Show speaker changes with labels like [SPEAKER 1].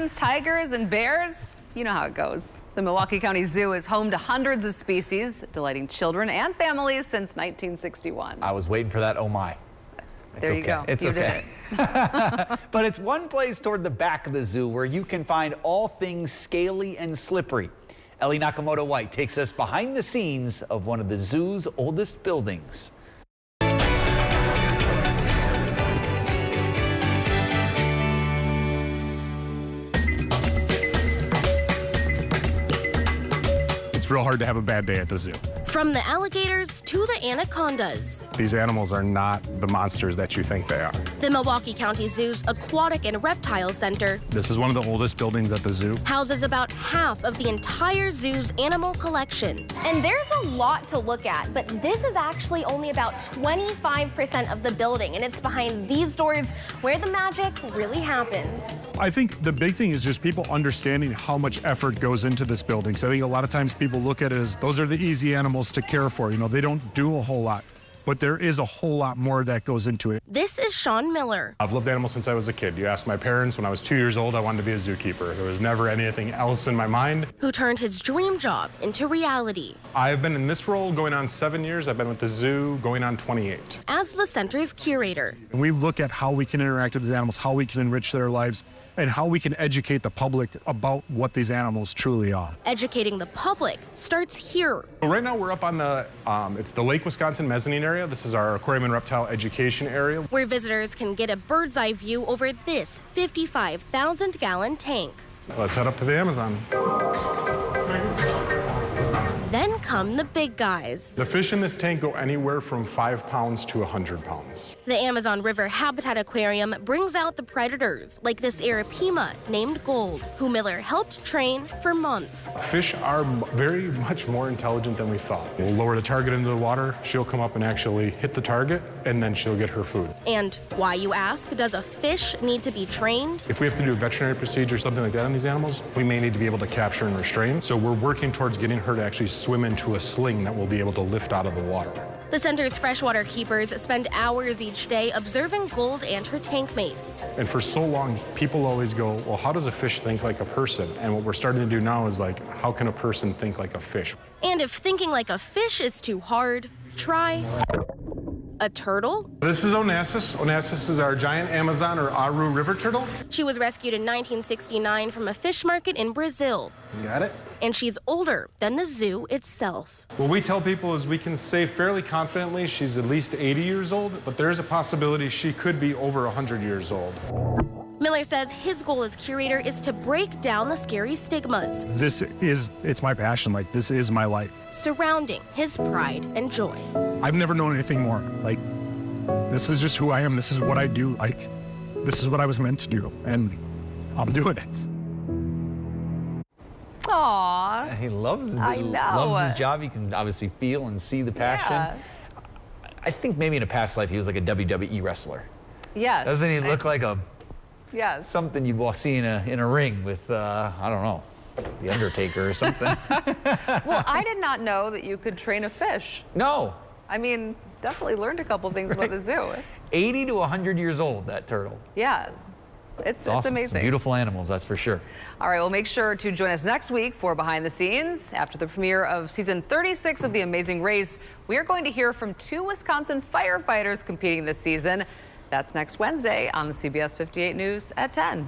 [SPEAKER 1] lions, tigers, and bears. You know how it goes. The Milwaukee County Zoo is home to hundreds of species, delighting children and families since 1961.
[SPEAKER 2] I was waiting for that, oh my.
[SPEAKER 1] There you go.
[SPEAKER 2] It's okay. But it's one place toward the back of the zoo where you can find all things scaly and slippery. Ellie Nakamoto White takes us behind the scenes of one of the zoo's oldest buildings.
[SPEAKER 3] It's real hard to have a bad day at the zoo.
[SPEAKER 4] From the alligators to the anacondas.
[SPEAKER 3] These animals are not the monsters that you think they are.
[SPEAKER 4] The Milwaukee County Zoo's Aquatic and Reptile Center.
[SPEAKER 3] This is one of the oldest buildings at the zoo.
[SPEAKER 4] Houses about half of the entire zoo's animal collection.
[SPEAKER 5] And there's a lot to look at, but this is actually only about 25% of the building, and it's behind these doors where the magic really happens.
[SPEAKER 3] I think the big thing is just people understanding how much effort goes into this building. So I think a lot of times people look at it as those are the easy animals to care for. You know, they don't do a whole lot. But there is a whole lot more that goes into it.
[SPEAKER 4] This is Sean Miller.
[SPEAKER 3] I've loved animals since I was a kid. You ask my parents, when I was 2 years old, I wanted to be a zookeeper. There was never anything else in my mind.
[SPEAKER 4] Who turned his dream job into reality.
[SPEAKER 3] I've been in this role going on 7 years. I've been with the zoo going on 28.
[SPEAKER 4] As the center's curator.
[SPEAKER 3] We look at how we can interact with these animals, how we can enrich their lives, and how we can educate the public about what these animals truly are.
[SPEAKER 4] Educating the public starts here.
[SPEAKER 3] So right now we're up on the, it's the Lake Wisconsin mezzanine area. This is our aquarium and reptile education area.
[SPEAKER 4] Where visitors can get a bird's eye view over this 55,000-gallon tank.
[SPEAKER 3] Let's head up to the Amazon.
[SPEAKER 4] Then come the big guys.
[SPEAKER 3] The fish in this tank go anywhere from 5 pounds to 100 pounds.
[SPEAKER 4] The Amazon River Habitat Aquarium brings out the predators, like this arapima named Gold, who Miller helped train for months.
[SPEAKER 3] Fish are very much more intelligent than we thought. We'll lower the target into the water, she'll come up and actually hit the target, and then she'll get her food.
[SPEAKER 4] And why, you ask, does a fish need to be trained?
[SPEAKER 3] If we have to do a veterinary procedure or something like that on these animals, we may need to be able to capture and restrain. So we're working towards getting her to actually swim into a sling that will be able to lift out of the water.
[SPEAKER 4] The center's freshwater keepers spend hours each day observing Gold and her tank mates.
[SPEAKER 3] And for so long, people always go, well, how does a fish think like a person? And what we're starting to do now is like, how can a person think like a fish?
[SPEAKER 4] And if thinking like a fish is too hard, try a turtle.
[SPEAKER 3] This is Onassis. Onassis is our giant Amazon or Aru river turtle.
[SPEAKER 4] She was rescued in 1969 from a fish market in Brazil.
[SPEAKER 3] You got it?
[SPEAKER 4] And she's older than the zoo itself.
[SPEAKER 3] What we tell people is we can say fairly confidently she's at least 80 years old, but there is a possibility she could be over 100 years old.
[SPEAKER 4] Miller says his goal as curator is to break down the scary stigmas.
[SPEAKER 3] It's my passion. Like, this is my life.
[SPEAKER 4] Surrounding his pride and joy.
[SPEAKER 3] I've never known anything more. Like, this is just who I am. This is what I do. Like, this is what I was meant to do, and I'm doing it.
[SPEAKER 1] Aww.
[SPEAKER 2] He loves it.
[SPEAKER 1] I know.
[SPEAKER 2] Loves his job. You can obviously feel and see the passion.
[SPEAKER 1] Yeah.
[SPEAKER 2] I think maybe in a past life he was like a WWE wrestler.
[SPEAKER 1] Yes.
[SPEAKER 2] Doesn't he look like a
[SPEAKER 1] yes.
[SPEAKER 2] something you'd see in a ring with I don't know, the Undertaker or something?
[SPEAKER 1] Well, I did not know that you could train a fish.
[SPEAKER 2] No.
[SPEAKER 1] I mean, definitely learned a couple things about the zoo.
[SPEAKER 2] 80 to 100 years old, that turtle.
[SPEAKER 1] Yeah. It's
[SPEAKER 2] awesome.
[SPEAKER 1] amazing.
[SPEAKER 2] Some beautiful animals, that's for sure.
[SPEAKER 1] All right, well, make sure to join us next week for Behind the Scenes. After the premiere of season 36 of The Amazing Race, we are going to hear from 2 Wisconsin firefighters competing this season. That's next Wednesday on the CBS 58 News at 10.